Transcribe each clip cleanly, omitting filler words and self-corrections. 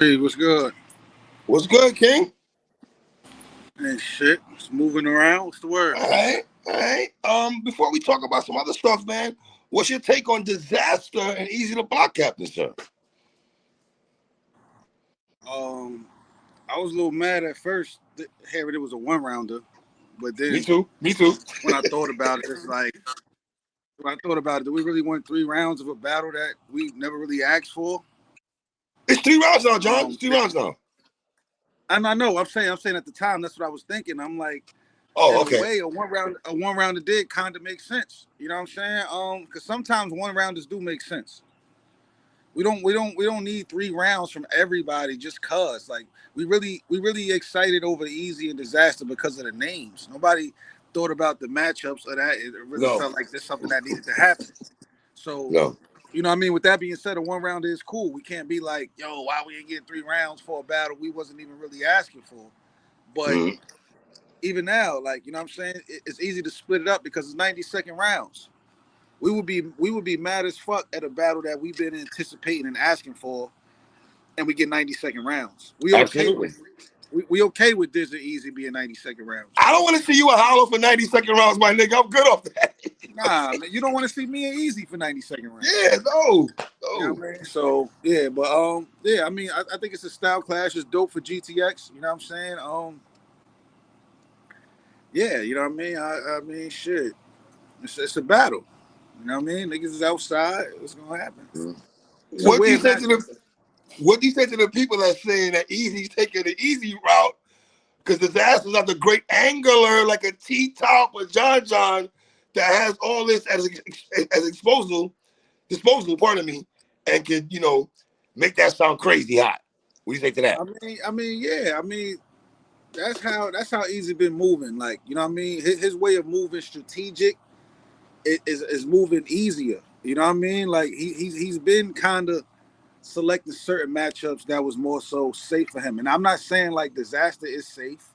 Hey, what's good? What's good, King? Hey, shit. It's moving around. What's the word? All right, all right. Before we talk about some other stuff, man, what's your take on Disaster and Eazy the Block Captain, sir? Um, I was a little mad at first hearing it was a one rounder, but Me then too. Me too. when I thought about it, it's like when I thought about it, do we really want 3 rounds of a battle that we never really asked for? It's 3 rounds now, John. It's 3 rounds now. And I know I'm saying at the time that's what I was thinking. I'm like, Oh, in a okay. way, a one rounder did kind of make sense. You know what I'm saying? Because sometimes one rounders do make sense. We don't need 3 rounds from everybody just cause like we really excited over Eazy and Disaster because of the names. Nobody thought about the matchups or that. It really No, felt like this something that needed to happen. So, no. you know what I mean? With that being said, a one round is cool. We can't be like, yo, why we ain't getting 3 rounds for a battle we wasn't even really asking for. But Mm-hmm. even now, like, you know what I'm saying? It's easy to split it up because it's 90-second rounds. We would be mad as fuck at a battle that we've been anticipating and asking for, and we get 90-second rounds. Absolutely. We okay with this and Easy being 90-second rounds. I don't want to see you a hollow for 90-second rounds, my nigga. I'm good off that. Nah, man, you don't want to see me and Easy for 90-second rounds. Yeah, no. You know what I mean? So yeah, but yeah, I mean, I think it's a style clash. It's dope for GTX. You know what I'm saying? Yeah, you know what I mean? I mean, shit, it's a battle. You know what I mean? Niggas is outside. What's gonna happen? It's a What do you weird say to matchup. the What do you say to the people that saying that Easy's taking the easy route because Disaster's not the great angler like a T-Top or John that has all this as disposal, pardon me, and could, make that sound crazy hot. What do you say to that? Yeah. I mean, that's how Easy been moving. Like, you know what I mean? His way of moving strategic is moving easier. You know what I mean? Like he's been kind of selecting certain matchups that was more so safe for him. And I'm not saying like Disaster is safe.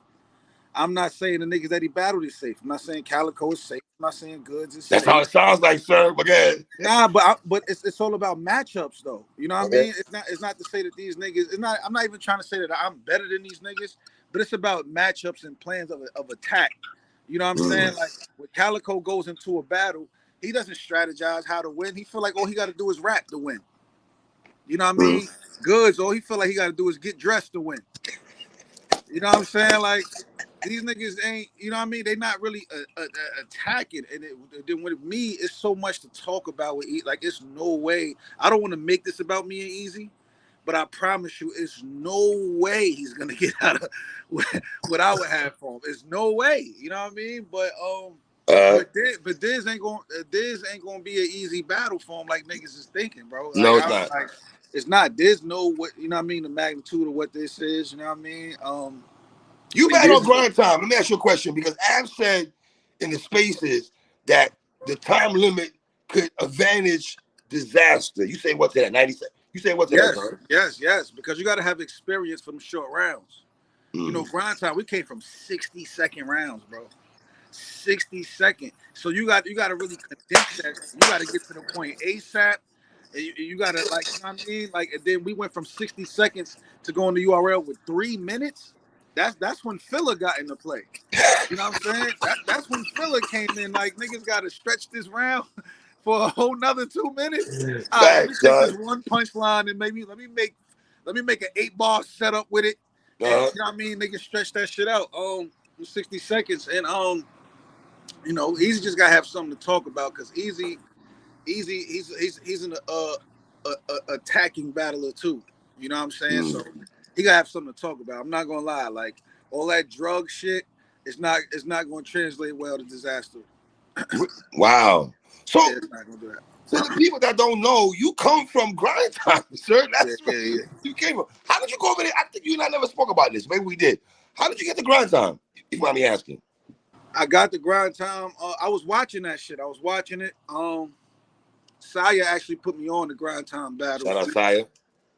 I'm not saying the niggas that he battled is safe. I'm not saying Calico is safe. I'm not saying Goods is That's how safe. it sounds like, sir. But again, Nah, but it's all about matchups though. You know what I okay. mean? It's not to say that these niggas. It's not. I'm not even trying to say that I'm better than these niggas. But it's about matchups and plans of attack. You know what I'm saying? Like when Calico goes into a battle, he doesn't strategize how to win. He feel like all he got to do is rap to win. You know what I mean? Goods, all he feel like he got to do is get dressed to win. You know what I'm saying? Like these niggas ain't, you know what I mean? They not really attacking. And then with me, it's so much to talk about with like, it's no way. I don't want to make this about me and Easy, but I promise you, it's no way he's gonna get out of what I would have for him. It's no way. You know what I mean? But this ain't gonna be an easy battle for him like niggas is thinking, bro. No, it's not. Like it's not. There's no what, you know what I mean, the magnitude of what this is. You know what I mean? You And back this on is grind time. Let me ask you a question because Ab said in the spaces that the time limit could advantage Disaster. You say what to that? 90 seconds. You say what to that, yes, John? yes, because you got to have experience from short rounds. You know, Mm. grind time. We came from 60-second rounds, bro. 60 second. So you got to really condense that. You got to get to the point ASAP. And you got to, like, you know what I mean? Like, and then we went from 60 seconds to going to URL with 3 minutes. That's when filler got into play. You know what I'm saying? That's when filler came in. Like, niggas got to stretch this round for a whole nother 2 minutes. All right, let me Facts, take this John. one punchline and maybe let me make an 8 bar setup with it. And Uh-huh. you know what I mean? Niggas stretch that shit out. 60 seconds. And you know, Easy just gotta have something to talk about because he's an attacking battler too. You know what I'm saying? Mm. So he gotta have something to talk about. I'm not gonna lie, like all that drug shit, it's not gonna translate well to Disaster. Wow. So, Yeah, it's not gonna do that. so the people that don't know, you come from grind time, sir. Yeah, That's where yeah, yeah. you came from. How did you go over there? I think you and I never spoke about this. Maybe we did. How did you get the grind time? If you mind me asking. I got the grind time. I was watching that shit. I was watching it. Saya actually put me on the grind time Shout battles. out Saya.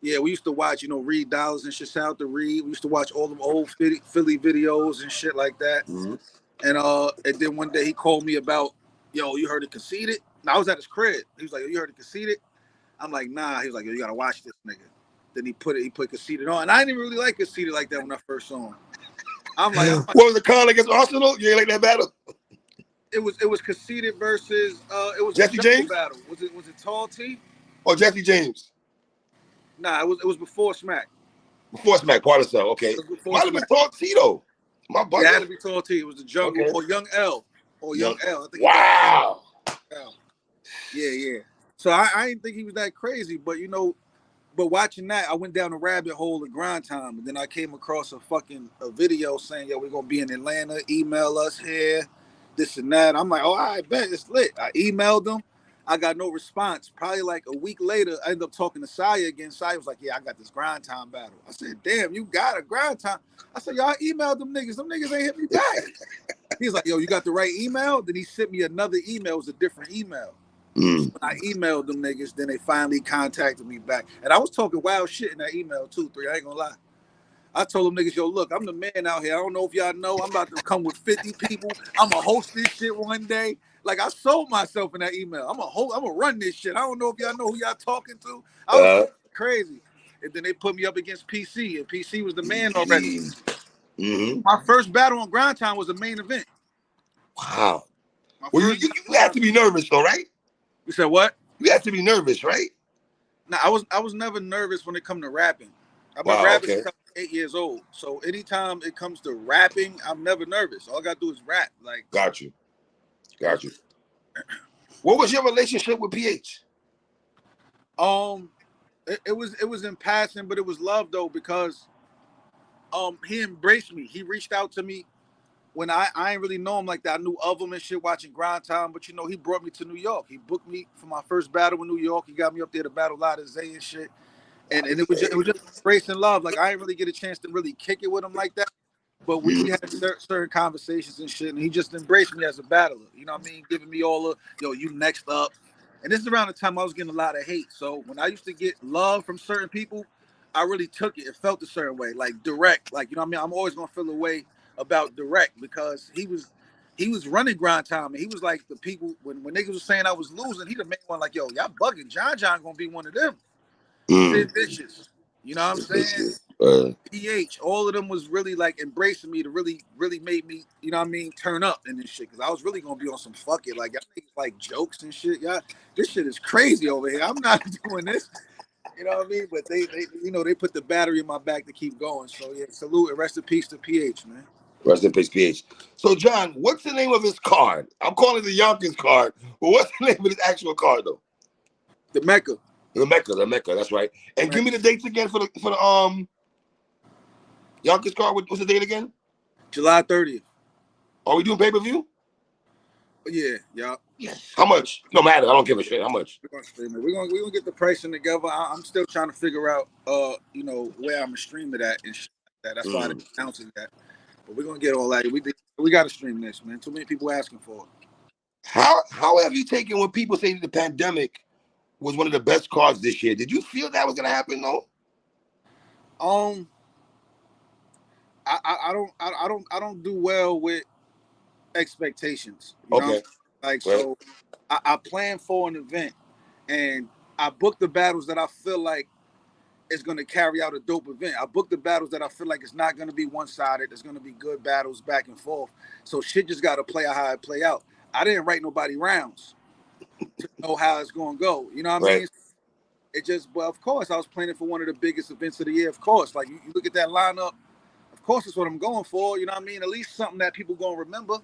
Yeah, we used to watch, Reed Dollars and shit. Shout out to Reed. We used to watch all them old Philly videos and shit like that. Mm-hmm. And then one day he called me about, yo, you heard it conceded? And I was at his crib. He was like, yo, you heard it conceded? I'm like, nah. He was like, yo, you gotta watch this nigga. Then he put Conceited on, and I didn't really like Conceited like that when I first saw him. I'm like, what was the call against Arsenal? You ain't like that battle? It was Conceited versus it was Jesse James battle. Was it Tall T or Jesse James? Nah, it was before Smack. Before Smack, part of so okay. Might have been Tall T though. My buddy. Yeah, it had to be Tall T. It was the Jungle or Young L or Young L. I think wow. Yeah. So I didn't think he was that crazy, but but watching that, I went down a rabbit hole of grind time, and then I came across a video saying, "Yo, we're gonna be in Atlanta. Email us here, this and that." I'm like, "Oh, I bet it's lit." I emailed them. I got no response. Probably like a week later, I ended up talking to Saya again. Saya was like, "Yeah, I got this grind time battle." I said, "Damn, you got a grind time?" I said, "Y'all emailed them niggas. Them niggas ain't hit me back." He's like, "Yo, you got the right email?" Then he sent me another email. It was a different email. So when I emailed them niggas, then they finally contacted me back. And I was talking wild shit in that email too, 3. I ain't gonna lie. I told them niggas, "Yo, look, I'm the man out here. I don't know if y'all know. I'm about to come with 50 people. I'm gonna host this shit one day." Like, I sold myself in that email. I'm gonna run this shit. I don't know if y'all know who y'all talking to. I was crazy. And then they put me up against PC, and PC was the man already. My first battle on Grind Time was the main event. Wow. Well, you had to be nervous though, right? You said what? You had to be nervous, right? Nah, I was never nervous when it come to rapping. I've been rapping since I was 8 years old. So anytime it comes to rapping, I'm never nervous. All I gotta do is rap. Like, got you. What was your relationship with PH? It was in passing, but it was love though, because he embraced me. He reached out to me when I ain't really know him like that. I knew of him and shit watching Grind Time, but he brought me to New York. He booked me for my first battle in New York. He got me up there to battle Zay and shit. And it was just grace and love. Like, I didn't really get a chance to really kick it with him like that. But we had certain conversations and shit, and he just embraced me as a battler. You know what I mean? Giving me all the, "Yo, you next up." And this is around the time I was getting a lot of hate. So when I used to get love from certain people, I really took it. It felt a certain way, like Direct. Like, you know what I mean? I'm always gonna feel a way about Direct, because he was running Grind Time, and he was like, the people when niggas was saying I was losing, he the main one, like, "Yo, y'all bugging. John gonna be one of them." Sid Vicious. You know what I'm saying? PH, all of them was really like embracing me to really made me, you know what I mean, turn up in this shit. Because I was really gonna be on some fuck it. Like, y'all niggas like jokes and shit. Y'all, this shit is crazy over here. I'm not doing this. You know what I mean? But they they put the battery in my back to keep going. So yeah, salute and rest in peace to PH, man. Rest in peace, PH. So John, what's the name of his card? I'm calling it the Yonkers card, but what's the name of his actual card though? The Mecca. The Mecca, that's right. And give me the dates again for the Yonkers card. What's the date again? July 30th. Are we doing pay-per-view? Yeah. Yes. How much? No matter. I don't give a shit. How much? We're gonna get the pricing together. I'm still trying to figure out where I'm gonna stream it at and shit like that. That's why I didn't announce it that. But we're gonna get all that. We gotta stream this, man. Too many people asking for it. How have you taken when people say the pandemic was one of the best cards this year? Did you feel that was gonna happen though? I don't do well with expectations. You know? Like, so I plan for an event, and I book the battles that I feel like is going to carry out a dope event. I book the battles that I feel like it's not going to be one-sided. There's going to be good battles back and forth. So shit just got to play out how it play out. I didn't write nobody rounds to know how it's going to go. You know what I mean? It just, well, of course, I was planning for one of the biggest events of the year. Of course, like you look at that lineup. Of course, it's what I'm going for. You know what I mean? At least something that people gonna remember.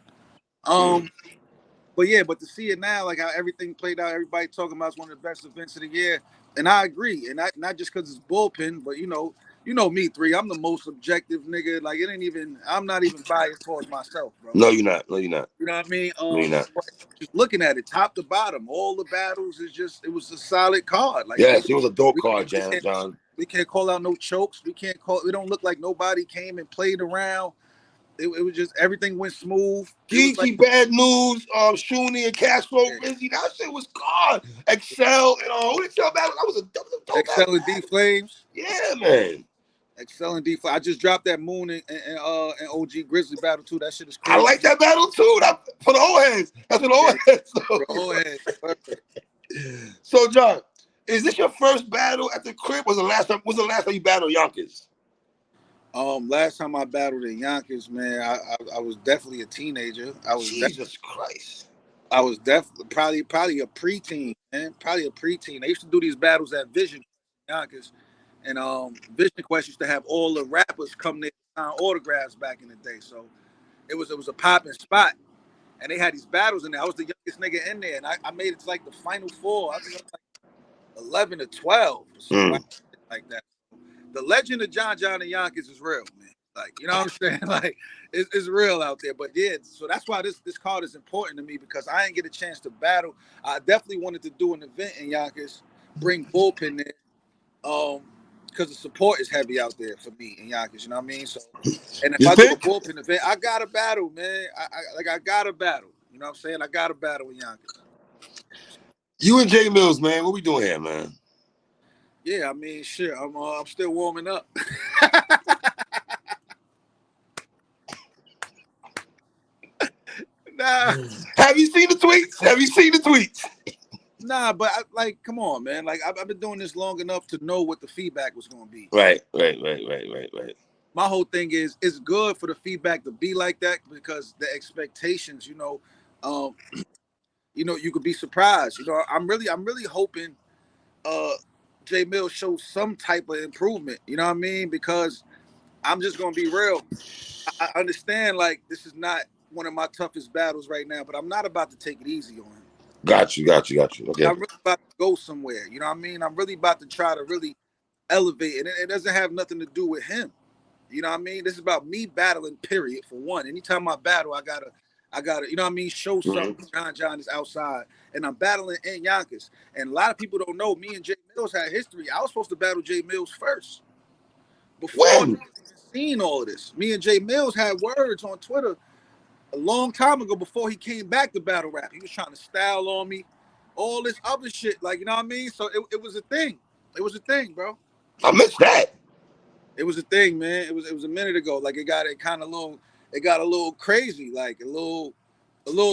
But to see it now, like how everything played out, everybody talking about it's one of the best events of the year, and I agree. And not just because it's Bullpen, but you know me, 3. I'm the most objective nigga. Like, it ain't even. I'm not even biased towards myself, bro. No, you're not. You know what I mean? No, you're not. Just looking at it, top to bottom, all the battles it was a solid card. Like, yes, it was a dope card, John. We can't call out no chokes. We don't look like nobody came and played around. It was just, everything went smooth. Geeky, like, Bad News, Shuni and Castro, Rizzy, that shit was God. Excel, who did y'all battle? That was a dope Excel battle. and D Flames. Yeah, man. Excel and D Flames. I just dropped that Moon and OG Grizzly battle too. That shit is crazy. I like that battle too. For the old heads. That's for the old heads. For the old heads. So, John, Is this your first battle at the crib? Was the last time you battled Yonkers? Last time I battled in Yonkers, man, I was definitely a teenager. Jesus Christ. I was definitely probably a preteen, man. Probably a preteen. They used to do these battles at Vision Yonkers, and Vision Quest used to have all the rappers come there to sign autographs back in the day. So it was a popping spot, and they had these battles in there. I was the youngest nigga in there, and I made it to like the final four. I think I was like 11 to 12, or something like that. The legend of John and Yonkers is real, man. Like, you know what I'm saying? Like, it's real out there. But yeah, so that's why this card is important to me, because I didn't get a chance to battle. I definitely wanted to do an event in Yonkers, bring Bullpen there, because the support is heavy out there for me in Yonkers. You know what I mean? So, and if I do a Bullpen event, I got to battle, man. I got to battle. You know what I'm saying? I got to battle in Yonkers. You and J Millz, man, what we doing here, man? Yeah, I mean, shit, I'm still warming up. Nah. Have you seen the tweets? Nah, but come on, man. Like, I've been doing this long enough to know what the feedback was going to be. Right. My whole thing is, it's good for the feedback to be like that, because the expectations, you know, you could be surprised. You know, I'm really hoping J Millz shows some type of improvement. You know what I mean? Because I'm just gonna be real. I understand, like, this is not one of my toughest battles right now, but I'm not about to take it easy on him. Got you. Okay. I'm really about to go somewhere. You know what I mean? I'm really about to try to really elevate, and it doesn't have nothing to do with him. You know what I mean? This is about me battling, period, for one. Anytime I battle, I gotta, you know what I mean, show something. John is outside, and I'm battling in Yonkers. And a lot of people don't know, me and J Millz had history. I was supposed to battle J Millz first. Before I seen all of this. Me and J Millz had words on Twitter a long time ago, before he came back to battle rap. He was trying to style on me, all this other shit, like, you know what I mean? So it was a thing. It was a thing, bro. I missed that. It was a thing, man. It was a minute ago. Like, it got a little crazy, like a little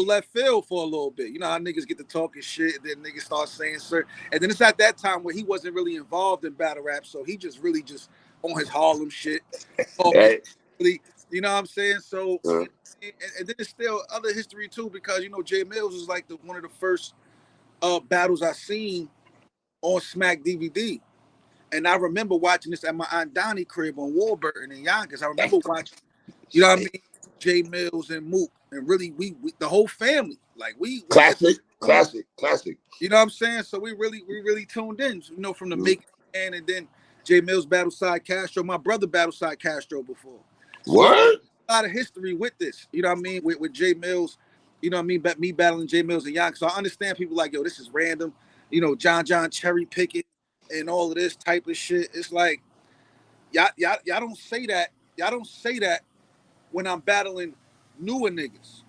left field for a little bit. You know how niggas get to talking shit, and then niggas start saying certain, and then it's at that time where he wasn't really involved in battle rap, so he just really just on his Harlem shit. Really, you know what I'm saying? So, and then there's still other history too, because, you know, J Millz was like one of the first battles I seen on Smack DVD. And I remember watching this at my Aunt Donnie crib on Warburton in Yonkers. I remember watching, you know what I mean, J Millz and Mook, and really we the whole family, like we classic. You know what I'm saying? So we really tuned in, you know, from the making, and then J Millz battled Side Castro. My brother battled Side Castro before. So a lot of history with this, you know what I mean, with J Millz, you know what I mean, me battling J Millz and Yonkers. So I understand people like, yo, this is random, you know, John cherry picking and all of this type of shit. It's like, y'all don't say that. Y'all don't say that when I'm battling newer niggas.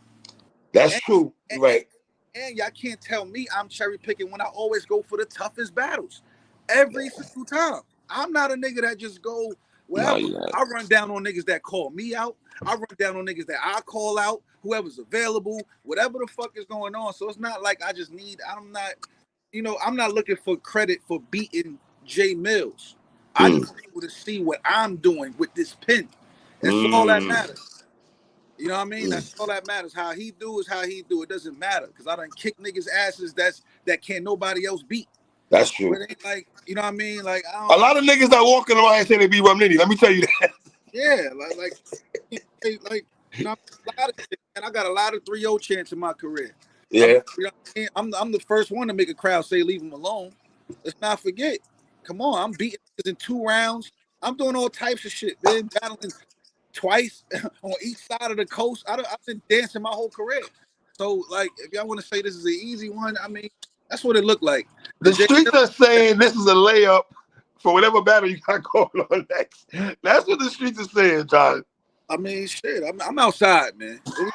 That's true. Right. And y'all can't tell me I'm cherry picking when I always go for the toughest battles. Every single time. I'm not a nigga that just go, well, I run down on niggas that call me out. I run down on niggas that I call out, whoever's available, whatever the fuck is going on. So it's not like I just need, I'm not looking for credit for beating J Millz. I just want people to see what I'm doing with this pen. That's all that matters. You know what I mean? That's all that matters. How he do is how he do. It doesn't matter, because I done kick niggas' asses that can't nobody else beat. That's true. But it ain't like, you know what I mean? Like, a lot of niggas that walking around and say they beat Rumnitty. Let me tell you that. Yeah, like you know, a lot of shit, man. I got a lot of 3-0 chants in my career. Yeah. I'm the first one to make a crowd say leave him alone. Let's not forget. Come on, I'm beating in 2 rounds. I'm doing all types of shit, man. Battling twice on each side of the coast. I've been dancing my whole career. So, like, if y'all want to say this is an easy one, I mean, that's what it looked like. The streets are saying this is a layup for whatever battle you got going on next. That's what the streets are saying, John. I mean, shit, I'm outside, man. So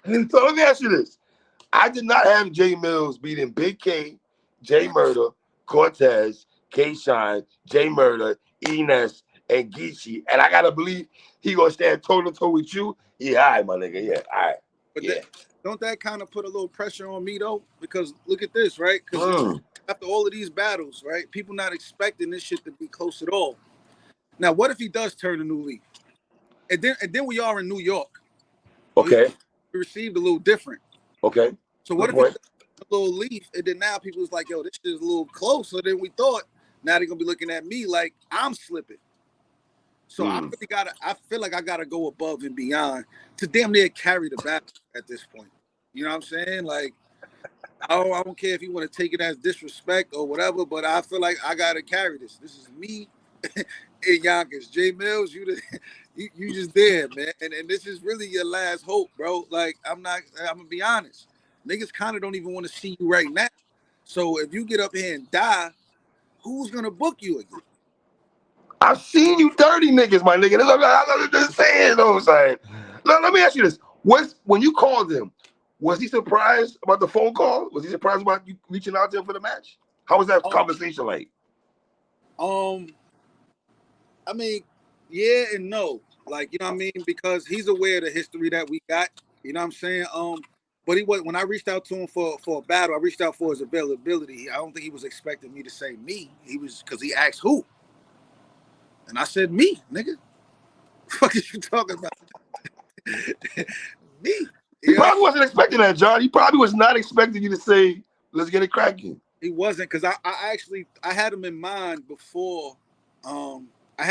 let me ask you this. I did not have J Millz beating Big K, J Murder, Cortez, K Shine, J Murder, Enes, and Geechee. And I gotta believe he gonna stand toe to toe with you. Yeah, all right, my nigga. Yeah, all right. But don't that kind of put a little pressure on me though? Because look at this, right? Because after all of these battles, right? People not expecting this shit to be close at all. Now, what if he does turn a new leaf? And then we are in New York. So Okay. he received a little different. Okay. So Good what if he point. does a little leaf, and then now people was like, yo, this shit is a little closer than we thought. Now they're gonna be looking at me like I'm slipping. So I feel like I gotta go above and beyond to damn near carry the battle at this point. You know what I'm saying? Like, I don't care if you want to take it as disrespect or whatever, but I feel like I gotta carry this. This is me in Yonkers. J Millz, you just there, man. And this is really your last hope, bro. Like, I'm gonna be honest. Niggas kind of don't even want to see you right now. So if you get up here and die, who's gonna book you again? I've seen you dirty niggas, my nigga. That's what I'm just saying, though, saying. Let me ask you this. When you called him, was he surprised about the phone call? Was he surprised about you reaching out to him for the match? How was that conversation like? I mean, yeah and no. Like, you know what I mean? Because he's aware of the history that we got. You know what I'm saying? But he was when I reached out to him for a battle, I reached out for his availability. I don't think he was expecting me to say me. He was because he asked who. And I said me, nigga. What is you talking about? Me. He probably wasn't expecting that, John. He probably was not expecting you to say, let's get it cracking. He wasn't, because I had him in mind before I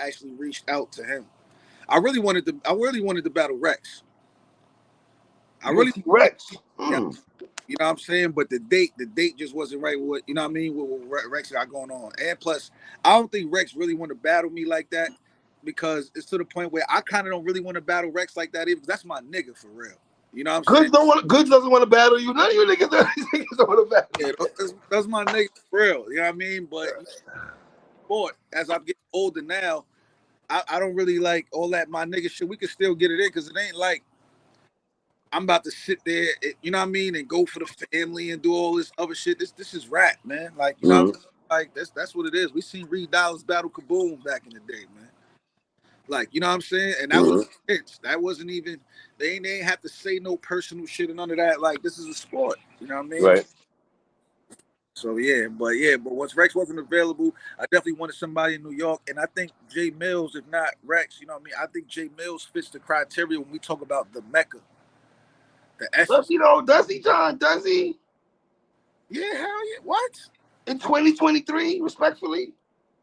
actually reached out to him. I really wanted to battle Rex. Rex. Yeah, you know what I'm saying? But the date just wasn't right with what, you know what I mean, with what Rex got going on. And plus, I don't think Rex really want to battle me like that, because it's to the point where I kind of don't really want to battle Rex like that either, because that's my nigga for real. You know what I'm saying? Goods doesn't want to battle you. None of you niggas don't want to battle. Yeah, that's my nigga for real. You know what I mean? But as I'm getting older now, I don't really like all that my nigga shit. We can still get it in, because it ain't like I'm about to sit there, you know what I mean, and go for the family and do all this other shit. This is rap, man. Like, you know what I mean? Like, that's what it is. We seen Reed Dollars battle Kaboom back in the day, man. Like, you know what I'm saying? And that was it. That wasn't even, they ain't have to say no personal shit and none of that. Like, this is a sport. You know what I mean? Right. So but once Rex wasn't available, I definitely wanted somebody in New York. And I think J Millz, if not Rex, you know what I mean? I think J Millz fits the criteria when we talk about the Mecca. The essence. Does he, John? Does he? Yeah, hell yeah. What? In 2023, respectfully?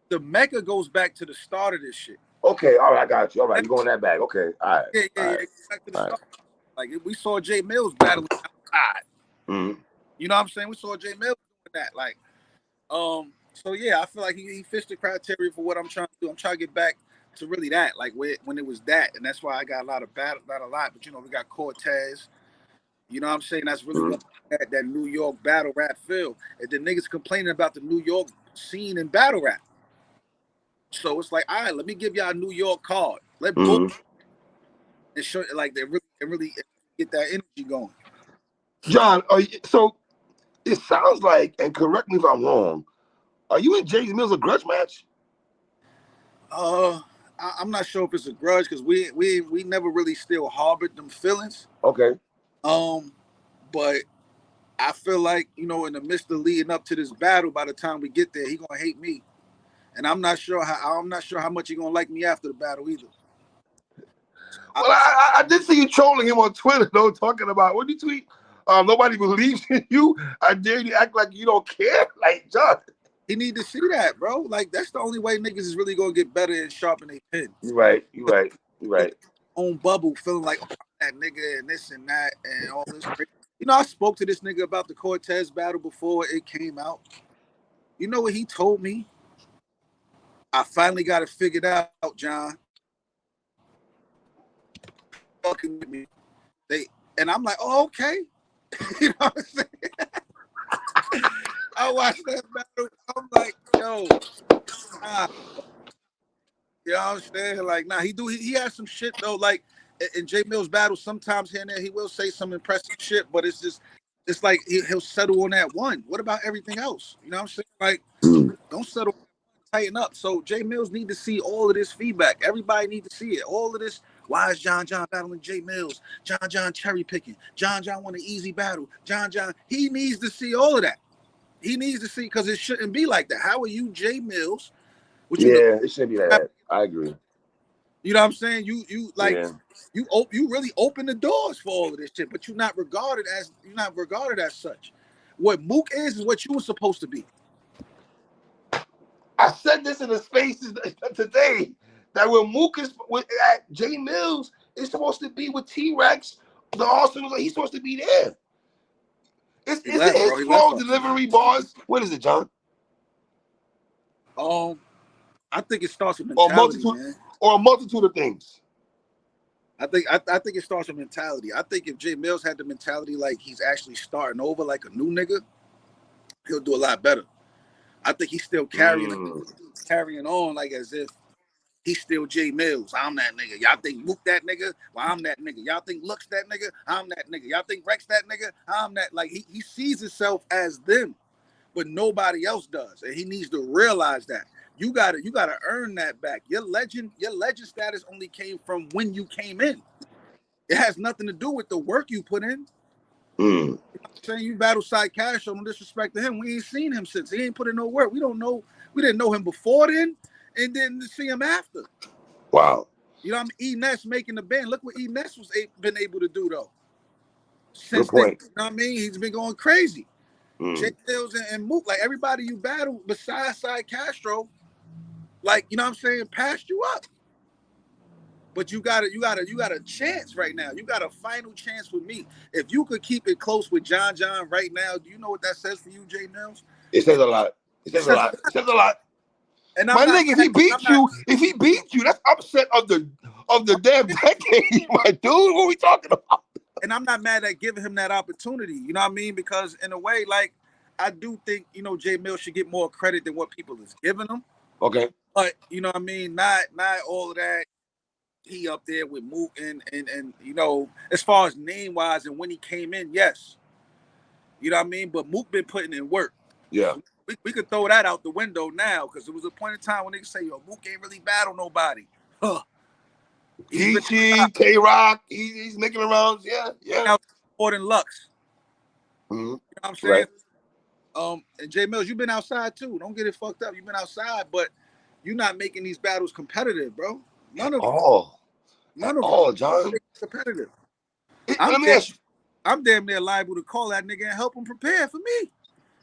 The Mecca goes back to the start of this shit. Okay, all right, I got you. All right, you're going that back. Okay, all right. Yeah. Back to the start. Like, we saw J Millz battling outside. You know what I'm saying? We saw J Millz doing that. Like, so yeah, I feel like he fits the criteria for what I'm trying to do. I'm trying to get back to really that, like when it was that, and that's why I got a lot of battle, not a lot, but we got Cortez. You know what I'm saying? That's really that New York battle rap feel. And the niggas complaining about the New York scene in battle rap. So it's like, all right, let me give y'all a New York card. Let both and show like they really get that energy going. John, so it sounds like, and correct me if I'm wrong, are you and J Millz a grudge match? I'm not sure if it's a grudge, because we never really still harbored them feelings. Okay. But I feel like, in the midst of leading up to this battle, by the time we get there, he gonna hate me, and I'm not sure how much he gonna like me after the battle either. Well, I did see you trolling him on Twitter, though, talking about, what did you tweet? Nobody believes in you. I dare you to act like you don't care. Like, John. He need to see that, bro. Like, that's the only way niggas is really gonna get better and sharpen their pen. You're right. Own bubble, feeling like, oh, that nigga and this and that and all this. I spoke to this nigga about the Cortez battle before it came out. You know what he told me? I finally got it figured out, John. Fucking with me. And I'm like, oh, okay. You know what I'm saying? I watched that battle. I'm like, yo, nah. You know what I'm saying? Like, nah, he has some shit though. Like in J Millz battle, sometimes here and there he will say some impressive shit, but it's like he'll settle on that one. What about everything else? You know what I'm saying? Like, don't settle, tighten up. So J Millz need to see all of this feedback. Everybody need to see it. All of this. Why is John battling J Millz? John cherry picking. John want an easy battle. John, he needs to see all of that. He needs to see, because it shouldn't be like that. How are you, Jay Millz? What you Yeah, it shouldn't be like that. I agree. You know what I'm saying? You like you really open the doors for all of this shit, but you're not regarded as such. What Mook is what you were supposed to be. I said this in the spaces today that when Mook is at Jay Millz is supposed to be with T-Rex, the Arsenal, he's supposed to be there. Is it his flow delivery bars? What is it, John? I think it starts with mentality, man. Or a multitude of things. I think it starts with mentality. I think if Jay Millz had the mentality like he's actually starting over like a new nigga, he'll do a lot better. I think he's still carrying on like as if he's still Jay Millz. I'm that nigga. Y'all think Mook that nigga? Well, I'm that nigga. Y'all think Lux that nigga? I'm that nigga. Y'all think Rex that nigga? I'm that. Like he sees himself as them, but nobody else does, and he needs to realize that. You gotta earn that back. Your legend status only came from when you came in. It has nothing to do with the work you put in. Saying you battle Side Cash, no disrespect to him. We ain't seen him since. He ain't put in no work. We don't know. We didn't know him before then, and didn't see him after. Wow. You know, E-Ness making the band. Look what E-Ness was been able to do though. Since then, you know what I mean? He's been going crazy. Jay Millz and Mook, like everybody you battle besides Side Castro, like, you know what I'm saying, passed you up. But you got a chance right now. You got a final chance with me. If you could keep it close with John right now, do you know what that says for you, Jay Millz? It says a lot. It says a lot. And my nigga, if he beat you, that's upset of the damn decade, my dude. What are we talking about? And I'm not mad at giving him that opportunity. You know what I mean? Because in a way, like, I do think, you know, Jay Millz should get more credit than what people is giving him. Okay. But you know what I mean? Not all of that. He up there with Mook and you know, as far as name wise and when he came in, yes. You know what I mean? But Mook been putting in work. Yeah. We could throw that out the window now, because there was a point in time when they say, yo, Mook ain't really battle nobody. Huh. Geechee, K-Rock, he's making rounds. Yeah. More than Lux. You know what I'm saying? Right. And Jay Millz, you've been outside too. Don't get it fucked up. You've been outside, but you're not making these battles competitive, bro. None of them, John. Competitive. Let me ask you. I'm damn near liable to call that nigga and help him prepare for me.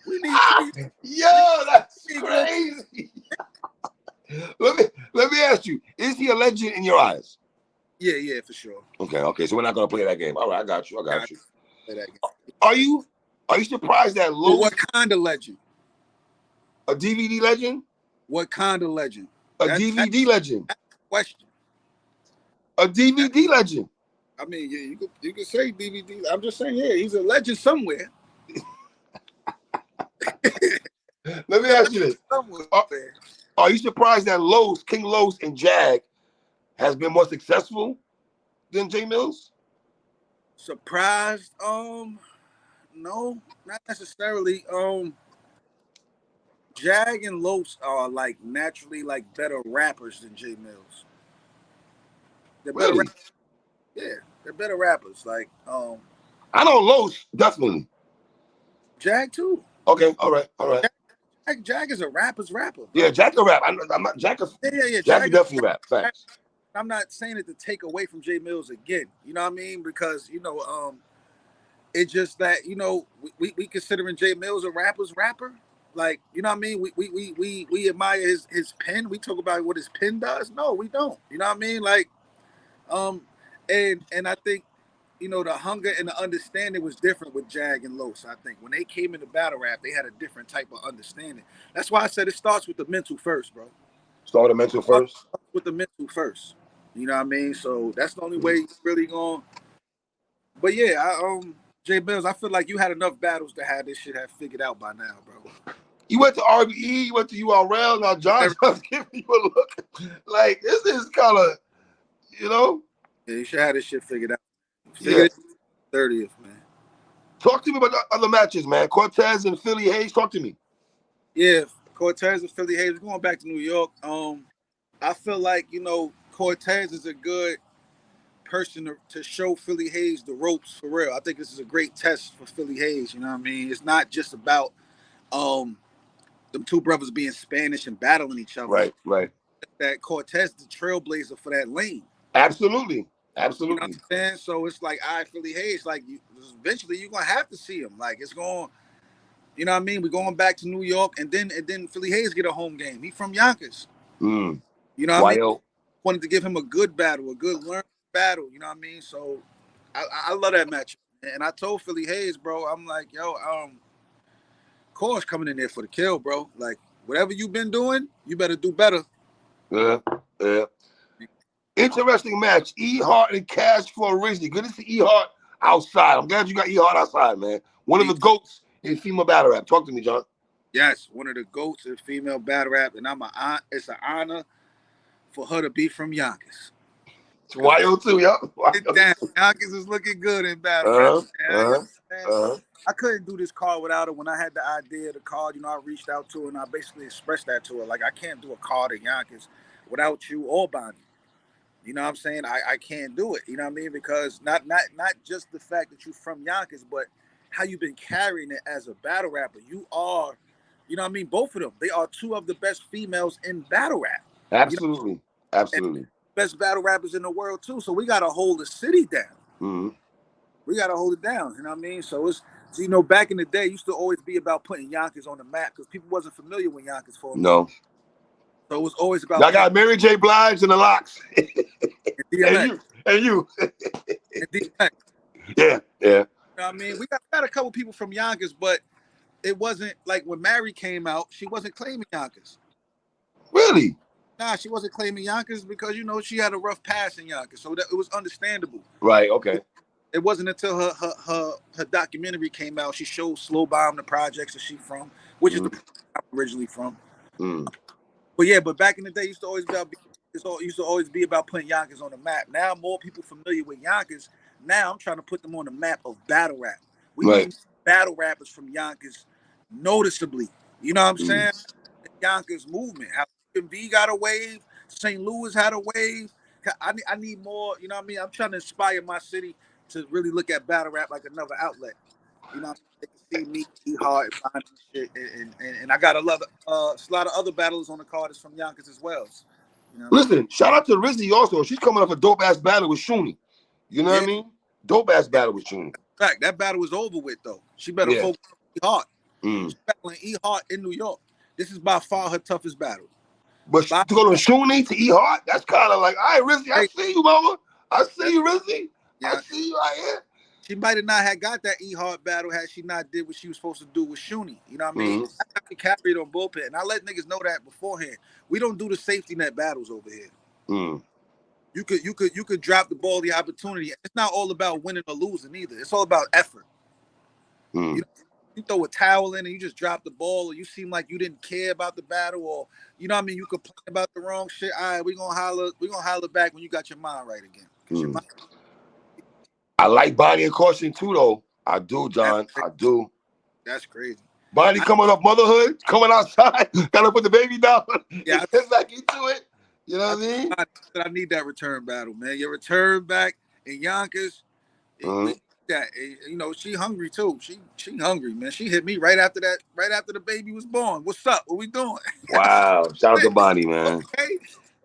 We need. Yo, that's crazy. Let me ask you. Is he a legend in your eyes? Yeah, for sure. Okay. So we're not gonna play that game. All right, I got you. Play that game. Are you surprised that Lowe's? What kind of legend? A DVD legend? What kind of legend? DVD legend. Question. A DVD legend. I mean, yeah, you could say DVD. I'm just saying, yeah, he's a legend somewhere. Let me ask you this. Are you surprised that King Los and Jag has been more successful than Jay Millz? Surprised? No, not necessarily. Jag and Los are like naturally like better rappers than Jay Millz. They're better rappers. Yeah, they're better rappers. Like, I know Los, definitely. Jag too. Okay, all right. Jag is a rapper's rapper. Bro. Yeah, Jag a rap. I'm not Jag. Yeah. Jag definitely rap. Facts. I'm not saying it to take away from Jay Millz again. You know what I mean? Because you know, it's just that, you know, we considering Jay Millz a rapper's rapper. Like, you know what I mean? We admire his pen. We talk about what his pen does. No, we don't. You know what I mean? Like, and I think, you know, the hunger and the understanding was different with Jag and Los. I think when they came into battle rap, they had a different type of understanding. That's why I said it starts with the mental first, bro. Start with the mental first? With the mental first. You know what I mean? So that's the only way it's really going. But yeah, Jay Millz, I feel like you had enough battles to have this shit have figured out by now, bro. You went to RBE, you went to URL, now John's giving you a look. Like, this is kind of, you know? Yeah, you should have this shit figured out. Figured it 30th, man. Talk to me about the other matches, man. Cortez and Philly Hayes, talk to me. Yeah, Cortez and Philly Hayes. We're going back to New York. I feel like, you know, Cortez is a good person to show Philly Hayes the ropes for real. I think this is a great test for Philly Hayes. You know what I mean? It's not just about them two brothers being Spanish and battling each other. Right, right. That Cortez the trailblazer for that lane. Absolutely, You know what absolutely. I'm saying? So it's like, I Philly Hayes, like eventually you're gonna have to see him. Like it's going, you know what I mean? We're going back to New York, and then Philly Hayes get a home game. He from Yonkers. Mm. You know what I mean? YO. Wanted to give him a good battle, a good learning battle. You know what I mean? So I love that match. And I told Philly Hayes, bro, I'm like, yo, Core's coming in there for the kill, bro. Like whatever you've been doing, you better do better. Yeah, yeah. Interesting match. E Hart and Cash for Rizzy. Good to see E Hart outside. I'm glad you got E Hart outside, man. One of the GOATs in female battle rap. Talk to me, John. Yes, one of the GOATs in female battle rap, and it's an honor for her to be from Yonkers. It's YO too, yo. Damn, Yonkers is looking good in battle rap. I couldn't do this card without her. When I had the idea of the card, I reached out to her and I basically expressed that to her. Like, I can't do a card in Yonkers without you or Bonnie. You know what I'm saying? I can't do it. You know what I mean? Because not just the fact that you're from Yonkers, but how you've been carrying it as a battle rapper. You are, you know what I mean? Both of them. They are two of the best females in battle rap. Absolutely. Absolutely. And best battle rappers in the world too. So we gotta hold the city down. Mm-hmm. We gotta hold it down. You know what I mean? So it's back in the day, it used to always be about putting Yonkers on the map because people wasn't familiar with Yonkers for a minute. No. So it was always about. I got Mary J. Blige and the Locks. and you. And DMX. Yeah. You know what I mean? We got a couple people from Yonkers, but it wasn't like when Mary came out, she wasn't claiming Yonkers. Really? Nah, she wasn't claiming Yonkers because she had a rough past in Yonkers, so that it was understandable. Right. Okay. It wasn't until her documentary came out, she showed Slow Bomb the projects that she's from, which is the I'm originally from. But back in the day, it used to always be about putting Yonkers on the map. Now more people familiar with Yonkers. Now I'm trying to put them on the map of battle rap. We need battle rappers from Yonkers noticeably. You know what I'm saying? The Yonkers movement. How V got a wave, St. Louis had a wave. I need more. You know what I mean? I'm trying to inspire my city to really look at battle rap like another outlet. You know, they can see me, E Hard, and shit, and I got a lot of other battlers on the card that's from Yonkers as well. You know Listen, shout out to Rizzy also. She's coming up a dope ass battle with Shuni. You know what I mean? Dope ass battle with Shuni. In fact, that battle was over with though. She better focus on E Hard. She's battling E Hard in New York. This is by far her toughest battle. But to go to Shuni to E Hard, that's kind of like, all right, Rizzy, I see you, mama. I see you, Rizzy. Yeah. I see you right here. She might have not had got that E Hard battle had she not did what she was supposed to do with Shuni. You know what I mean? I have to carry it on Bullpen. And I let niggas know that beforehand. We don't do the safety net battles over here. You could drop the ball, the opportunity. It's not all about winning or losing either. It's all about effort. You throw a towel in and you just drop the ball, or you seem like you didn't care about the battle, or you know what I mean, you complain about the wrong shit. All right, we're gonna holler back when you got your mind right again. I like Bonnie and Caution too, though. I do, John. I do. That's crazy. Bonnie coming up motherhood, coming outside, gotta put the baby down. Yeah, get back into it. You know what I mean? I need that return battle, man. Your return back in Yonkers. That she hungry too. She hungry, man. She hit me right after the baby was born. What's up? What we doing? Wow. Shout out to Bonnie, man.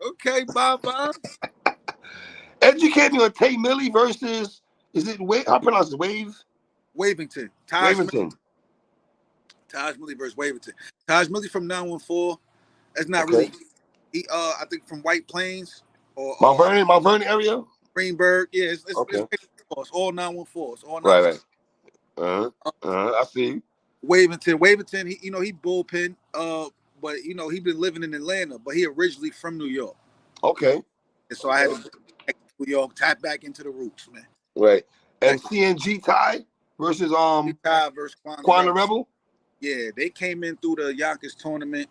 Okay, bye. Educate me on Tay Millie versus, is it how pronounce it? Wavington. Wavington. Taj Millie versus Wavington. Taj Millie from 914. That's not really. He I think from White Plains or Mount Vernon area. Greenberg. Yeah, it's all 914. It's all 914. Right. I see. Wavington. He Bullpen. But he been living in Atlanta, but he originally from New York. Okay. And so I had to go back to New York, tap back into the roots, man. Right. And CNG Ty versus Ty versus Quan Rebel. Yeah, they came in through the Yonkers tournament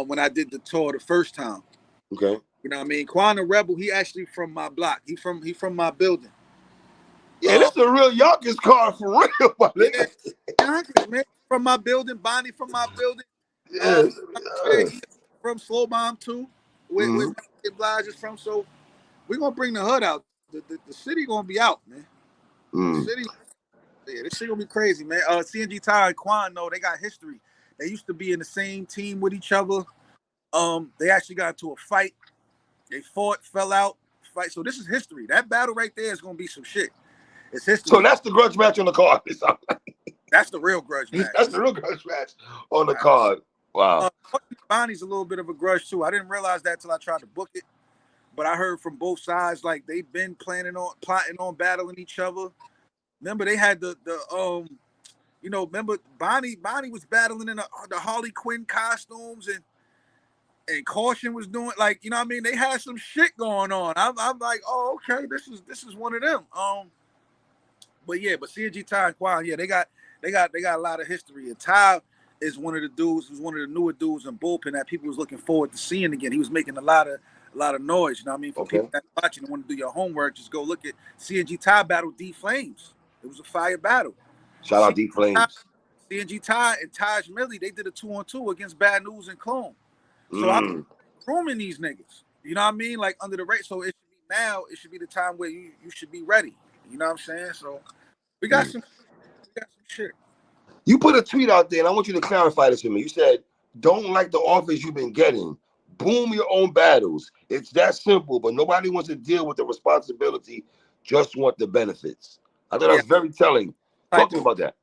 when I did the tour the first time. Okay. You know what I mean? Quan Rebel, he actually from my block. He from my building. Yeah, that's a real Yonkers card for real, my nigga. Yonkers, man. From my building, Bonnie from my building. From Slow Bomb too. Where Blige is from. So we're gonna bring the hood out. The city gonna be out, man. The city. Yeah, this shit gonna be crazy, man. CNG Ty and Quan, though, they got history. They used to be in the same team with each other. They actually got into a fight. They fought, fell out, fight. So this is history. That battle right there is gonna be some shit. It's So history. that's the grudge match on the card. That's the real grudge match. That's the real grudge match on the card. Wow. Bonnie's a little bit of a grudge too. I didn't realize that till I tried to book it, but I heard from both sides like they've been plotting on battling each other. Remember they had remember Bonnie was battling in the Harley Quinn costumes and Caution was doing like, you know what I mean? They had some shit going on. I'm like, oh, okay, this is one of them. But CNG Ty and Quan, yeah, they got a lot of history. And Ty is one of the dudes, was one of the newer dudes in Bullpen that people was looking forward to seeing again. He was making a lot of noise. You know what I mean? For people that watching and want to do your homework, just go look at CNG Ty battle D Flames. It was a fire battle. Shout out D Flames. CNG Ty and Taj Millie, they did a 2-on-2 against Bad News and Clone. So I'm grooming these niggas. You know what I mean? Like under the rate. So it should be now. It should be the time where you should be ready. You know what I'm saying? So we got some shit. You put a tweet out there, and I want you to clarify this for me. You said, "Don't like the offers you've been getting. Boom your own battles. It's that simple. But nobody wants to deal with the responsibility. Just want the benefits." I thought that was very telling. Talk to me about that.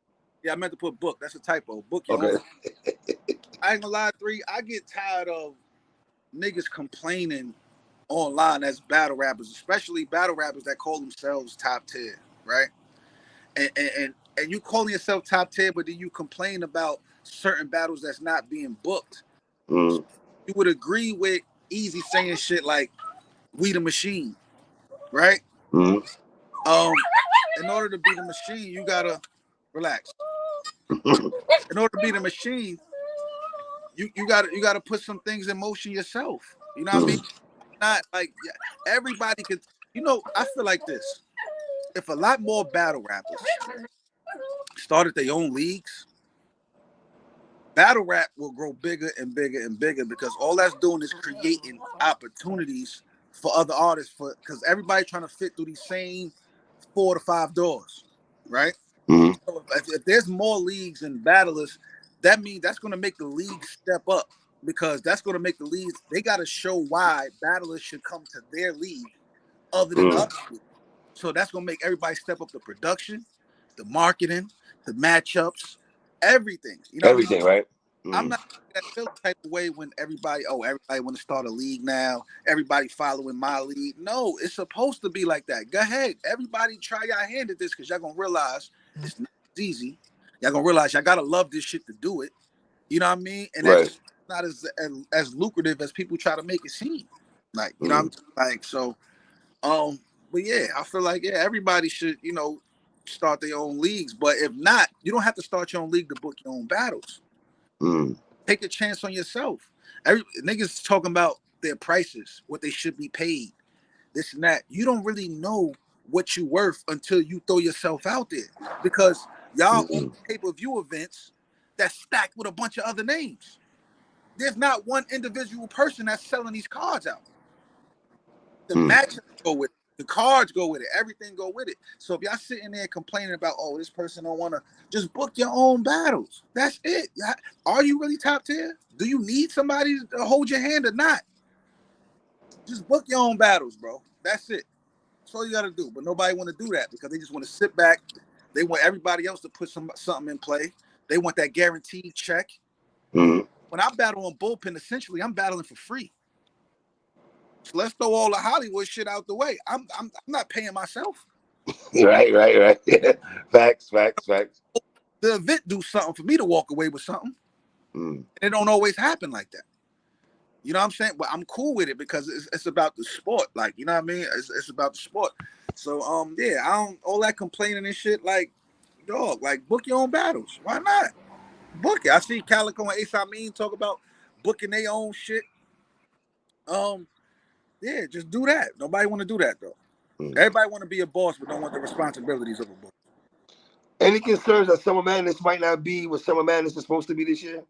Yeah, I meant to put book. That's a typo. Book your own. I ain't gonna lie, 3. I get tired of niggas complaining online as battle rappers, especially battle rappers that call themselves top tier, right? And you calling yourself top tier, but then you complain about certain battles that's not being booked. So you would agree with Eazy saying shit like "We the machine," right? In order to be the machine, you gotta relax. In order to be the machine, you gotta put some things in motion yourself. You know what I mean? Not like everybody could. You know, I feel like this. If a lot more battle rappers started their own leagues, battle rap will grow bigger and bigger and bigger because all that's doing is creating opportunities for other artists because everybody trying to fit through these same 4 to 5 doors, right? So if there's more leagues and battlers, that means that's going to make the league step up because that's going to make the leagues, they got to show why battlers should come to their league other than the other league. So that's going to make everybody step up the production, the marketing, the matchups, everything. You know everything, right? I'm not that type of way when everybody want to start a league now. Everybody following my league. No, it's supposed to be like that. Go ahead. Everybody try your hand at this because y'all going to realize it's not easy. Y'all going to realize y'all got to love this shit to do it. You know what I mean? And that's not as lucrative as people try to make it seem. Like, you know what I'm saying? Like, so, but yeah, I feel like, everybody should, start their own leagues. But if not, you don't have to start your own league to book your own battles. Take a chance on yourself. Niggas talking about their prices, what they should be paid, this and that. You don't really know what you worth until you throw yourself out there because y'all own pay-per-view events that's stacked with a bunch of other names. There's not one individual person that's selling these cards out. The matches go with it. The cards go with it. Everything go with it. So if y'all sitting there complaining about, oh, this person don't want to, just book your own battles. That's it. Are you really top tier? Do you need somebody to hold your hand or not? Just book your own battles, bro. That's it. That's all you got to do. But nobody want to do that because they just want to sit back. They want everybody else to put something in play. They want that guaranteed check. When I battle on Bullpen, essentially, I'm battling for free. So let's throw all the Hollywood shit out the way. I'm not paying myself. Right. Facts. The event do something for me to walk away with something. And it don't always happen like that. You know what I'm saying? But I'm cool with it because it's about the sport. Like, you know what I mean? It's about the sport. So I don't all that complaining and shit. Like, dog, like book your own battles. Why not? Book it. I see Calico and Ace Amin talk about booking their own shit. Yeah, just do that. Nobody want to do that though. Everybody want to be a boss, but don't want the responsibilities of a boss. Any concerns that Summer Madness might not be what Summer Madness is supposed to be this year?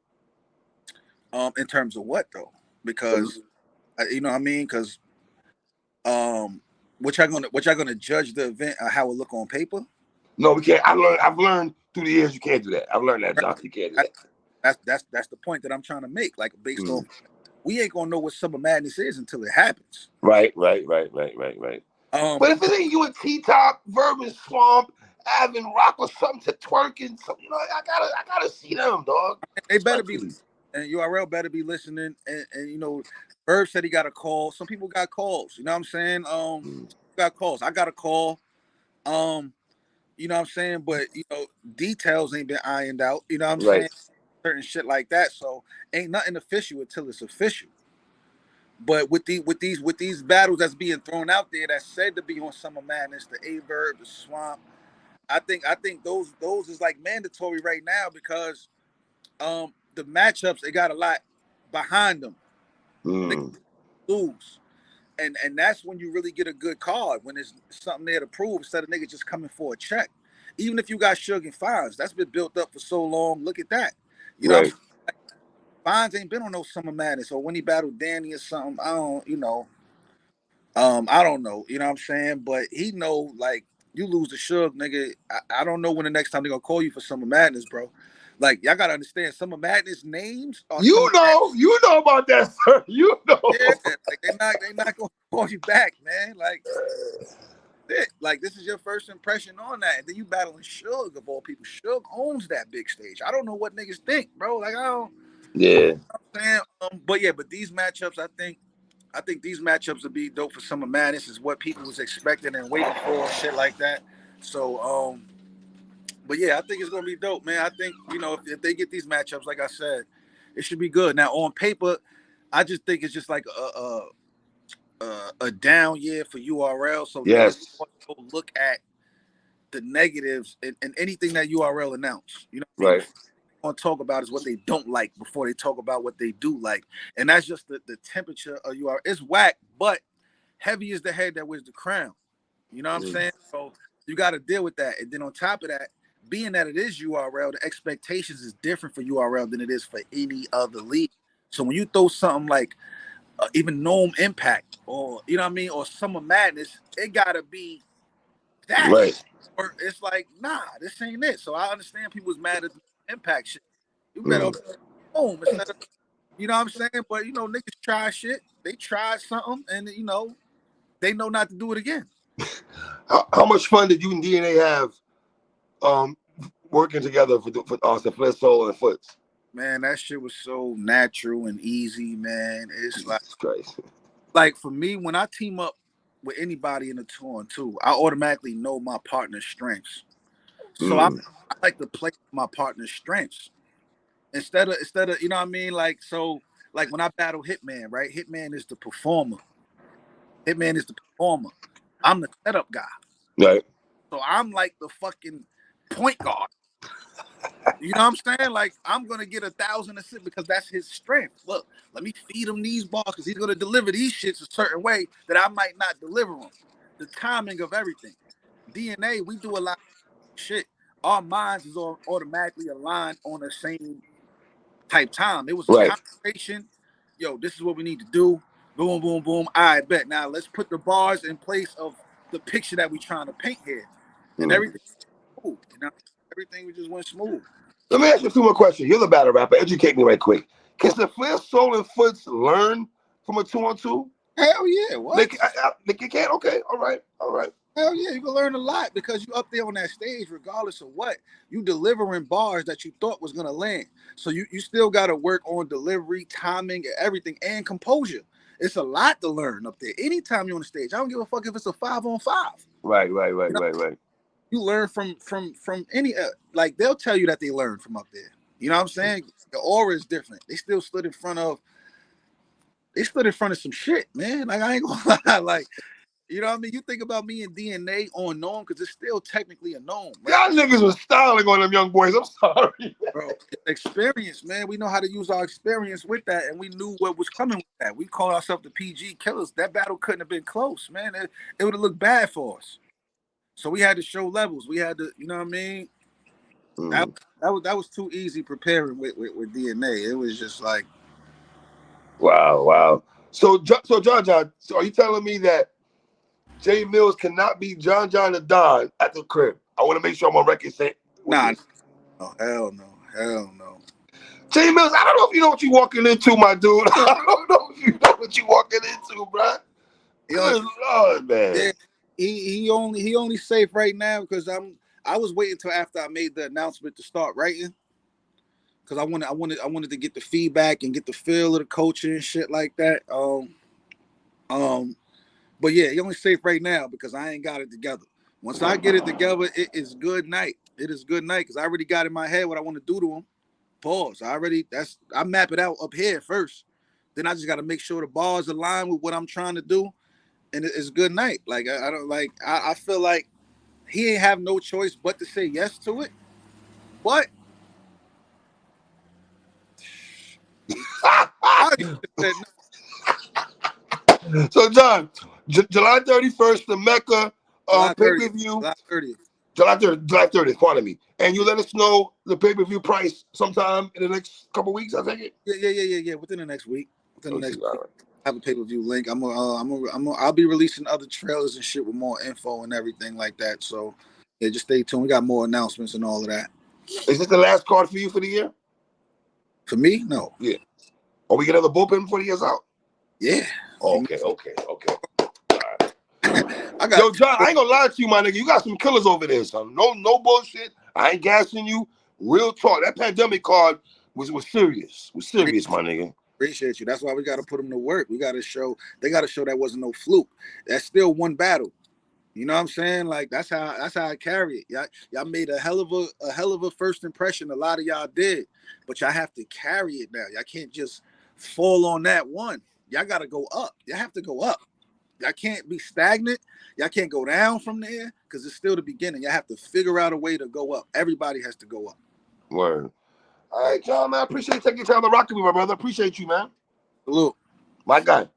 In terms of what though? Because you know what I mean? Because what y'all gonna judge the event how it look on paper? No, we can't. I've learned through the years you can't do that. I've learned that, John. You can't do that. That's the point that I'm trying to make. Like based off, we ain't gonna know what Summer Madness is until it happens. Right. But if it ain't you and T-Top, Vermin Swamp, Avin Rock or something to twerking, something, I gotta see them, dog. They better be, and URL better be listening. And Verb said he got a call. Some people got calls. You know what I'm saying? Got calls. I got a call. You know what I'm saying? But details ain't been ironed out. You know what I'm saying? Certain shit like that. So ain't nothing official until it's official. But with these battles that's being thrown out there that's said to be on Summer Madness, the A-Verb, the Swamp, I think those is like mandatory right now because the matchups, they got a lot behind them. They lose. And that's when you really get a good card, when there's something there to prove instead of niggas just coming for a check. Even if you got Suge and Fonz, that's been built up for so long. Look at that. You know what I'm saying? Like, Fonz ain't been on no Summer Madness, or when he battled Danny or something, I don't know. You know what I'm saying? But he know, like, you lose to Suge, nigga. I don't know when the next time they're gonna call you for Summer Madness, bro. Like, y'all gotta understand, Summer Madness names are you know about that, sir. You know. Yeah, like they not gonna call you back, man. Like this is your first impression on that, and then you battling Suge of all people. Suge owns that big stage. I don't know what niggas think, bro. Like I don't. Yeah. You know what I'm saying? But these matchups, I think these matchups will be dope for Summer Madness. Is what people was expecting and waiting for, shit like that. So, but yeah, I think it's gonna be dope, man. I think if they get these matchups, like I said, it should be good. Now on paper, I just think it's just like a down year for URL. So niggas go look at the negatives and anything that URL announced. You know what I mean? Want to talk about is what they don't like before they talk about what they do like, and that's just the temperature of URL. It's whack, but heavy is the head that wears the crown. You know what I'm saying? So you got to deal with that, and then on top of that, being that it is URL, the expectations is different for URL than it is for any other league. So when you throw something like even Gnome Impact, or you know what I mean, or Summer Madness, it gotta be that. Right. Or it's like, nah, this ain't it. So I understand people's mad at the Impact shit. You better Gnome instead of, you know what I'm saying? But niggas try shit. They try something, and they know not to do it again. How much fun did you and DNA have working together for Austin Flint, Soul, and Foots? Man, that shit was so natural and easy, man. It's Christ. Like for me, when I team up with anybody in a 2-on-2, I automatically know my partner's strengths. So I like to play my partner's strengths instead of you know what I mean. Like when I battle Hitman, right? Hitman is the performer. I'm the setup guy. Right. So I'm like the fucking point guard. You know what I'm saying? Like, I'm going to get 1,000 assists because that's his strength. Look, let me feed him these balls because he's going to deliver these shits a certain way that I might not deliver them. The timing of everything. DNA, we do a lot of shit. Our minds is automatically aligned on the same type time. It was a conversation. Yo, this is what we need to do. Boom, boom, boom. I bet. Now, let's put the bars in place of the picture that we're trying to paint here. And everything smooth. Everything just went smooth. Let me ask you 2 more questions. You're the battle rapper. Educate me right quick. Can the Flint, Soul, and Foots learn from a 2-on-2? Hell yeah. What? They can? Okay. All right. Hell yeah. You can learn a lot because you up there on that stage, regardless of what. You delivering bars that you thought was going to land. So you still got to work on delivery, timing, everything, and composure. It's a lot to learn up there. Anytime you're on the stage, I don't give a fuck if it's a 5-on-5. Right. You learn from any like they'll tell you that they learn from up there. You know what I'm saying? The aura is different. They still stood in front of some shit, man. Like I ain't gonna lie. Like, you know what I mean? You think about me and DNA on Gnome because it's still technically a Gnome. Right? Y'all niggas was styling on them young boys. I'm sorry. Bro, experience, man. We know how to use our experience with that, and we knew what was coming with that. We call ourselves the PG killers. That battle couldn't have been close, man. It would have looked bad for us. So we had to show levels. We had to, you know what I mean? That was too easy preparing with DNA. It was just like, wow. So John, so are you telling me that Jay Millz cannot be John the Don at the crib? I want to make sure I'm on record saying. Nah, no, hell no. J Millz, I don't know if you know what you're walking into, my dude. I don't know if you know what you're walking into, bro. Good Lord, man. Yeah, he only safe right now because I was waiting till after I made the announcement to start writing. Because I wanted to get the feedback and get the feel of the coaching and shit like that. But yeah, he only safe right now because I ain't got it together. Once I get it together, it is good night. It is good night because I already got in my head what I want to do to him. Pause. I map it out up here first. Then I just got to make sure the bars align with what I'm trying to do, and it's good night. Like I don't like. I feel like he ain't have no choice but to say yes to it. But So, John, July 31st, the Mecca pay-per-view. July 30th. July 30th, pardon me. And you let us know the pay-per-view price sometime in the next couple of weeks, I think it. Yeah. Within the next week. I have a pay-per-view link. I'll be releasing other trailers and shit with more info and everything like that. So yeah, just stay tuned. We got more announcements and all of that. Is this the last card for you for the year? For me, no. Yeah. Or we get another bullpen before the year's out? Yeah. Okay. All right. Yo, John, I ain't gonna lie to you, my nigga. You got some killers over there, son. No bullshit. I ain't gassing you. Real talk. That pandemic card was serious. Was serious, my nigga. Appreciate you. That's why we got to put them to work. We got to show. They got to show that wasn't no fluke. That's still one battle. You know what I'm saying? Like that's how I carry it. Y'all made a hell of a first impression. A lot of y'all did, but y'all have to carry it now. Y'all can't just fall on that one. Y'all got to go up. Y'all have to go up. Y'all can't be stagnant. Y'all can't go down from there because it's still the beginning. Y'all have to figure out a way to go up. Everybody has to go up. Word. All right, John, man. I appreciate you taking time to rock with me, my brother. Appreciate you, man. Salute. My guy.